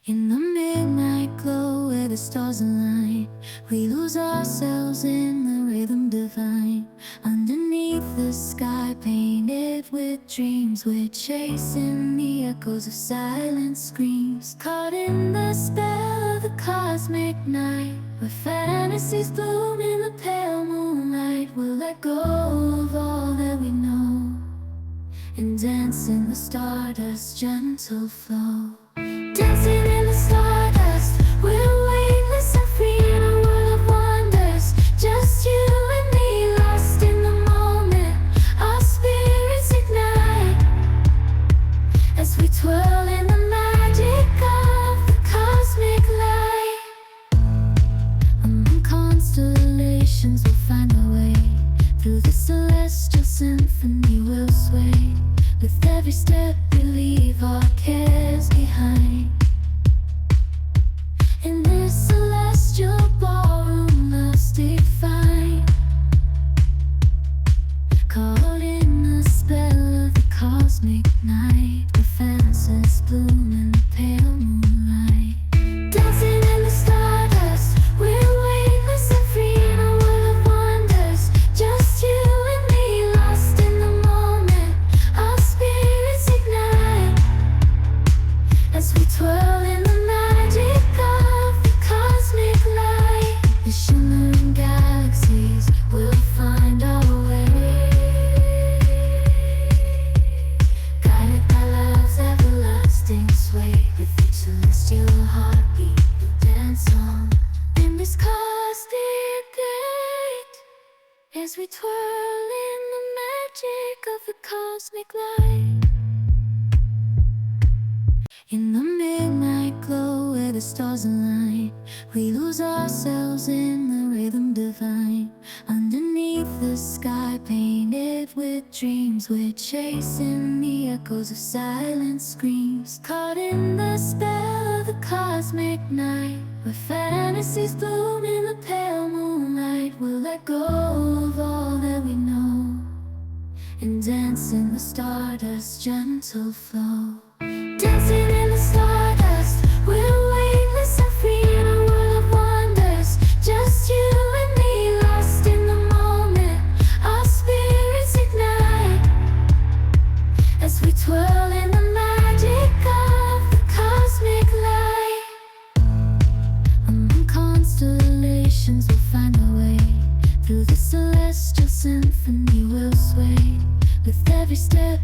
In the midnight glow where the stars align, we lose ourselves in the rhythm divine. Underneath the sky painted with dreams, we're chasing the echoes of silent screams. Caught in the spell of the cosmic night, where fantasies bloom in the pale moonlight. We'll let go of all that we know and dance in the stardust's gentle flow. Dancing in the stardust, we're weightless and free in a world of wonders. Just you and me, lost in the moment. Our spirits ignite as we twirl in the magic of the cosmic light. Among constellations, we'll find our way. Through the celestial symphony, we'll sway. With every step, we leave our cares behind. In this celestial ballroom, love's defined. Caught in the spell of the cosmic night, where fantasies bloom in the pale moonlight. Dancing in the stardust, we're weightless and free in a world of wonders. Just you and me, lost in the moment. Our spirits ignite as we twirl in the magic of the cosmic light. The shimmering galaxies will find our way, guided by love's everlasting sway. With each celestial heartbeat, we'll dance on in this cosmic gate as we twirl in the magic of the cosmic light. In the midnight glow where the stars align, we lose ourselves in the rhythm divine. Underneath the sky painted with dreams, we're chasing the echoes of silent screams. Caught in the spell of the cosmic night, where fantasies bloom in the pale moonlight. We'll let go of all that we know and dance in the stardust's gentle flow. Dancing in the stardust, we're weightless and free in a world of wonders. Just you and me, lost in the moment. Our spirits ignite as we twirl in the magic of the cosmic light. Among constellations, we'll find our way. Through the celestial symphony, we'll sway. With every step,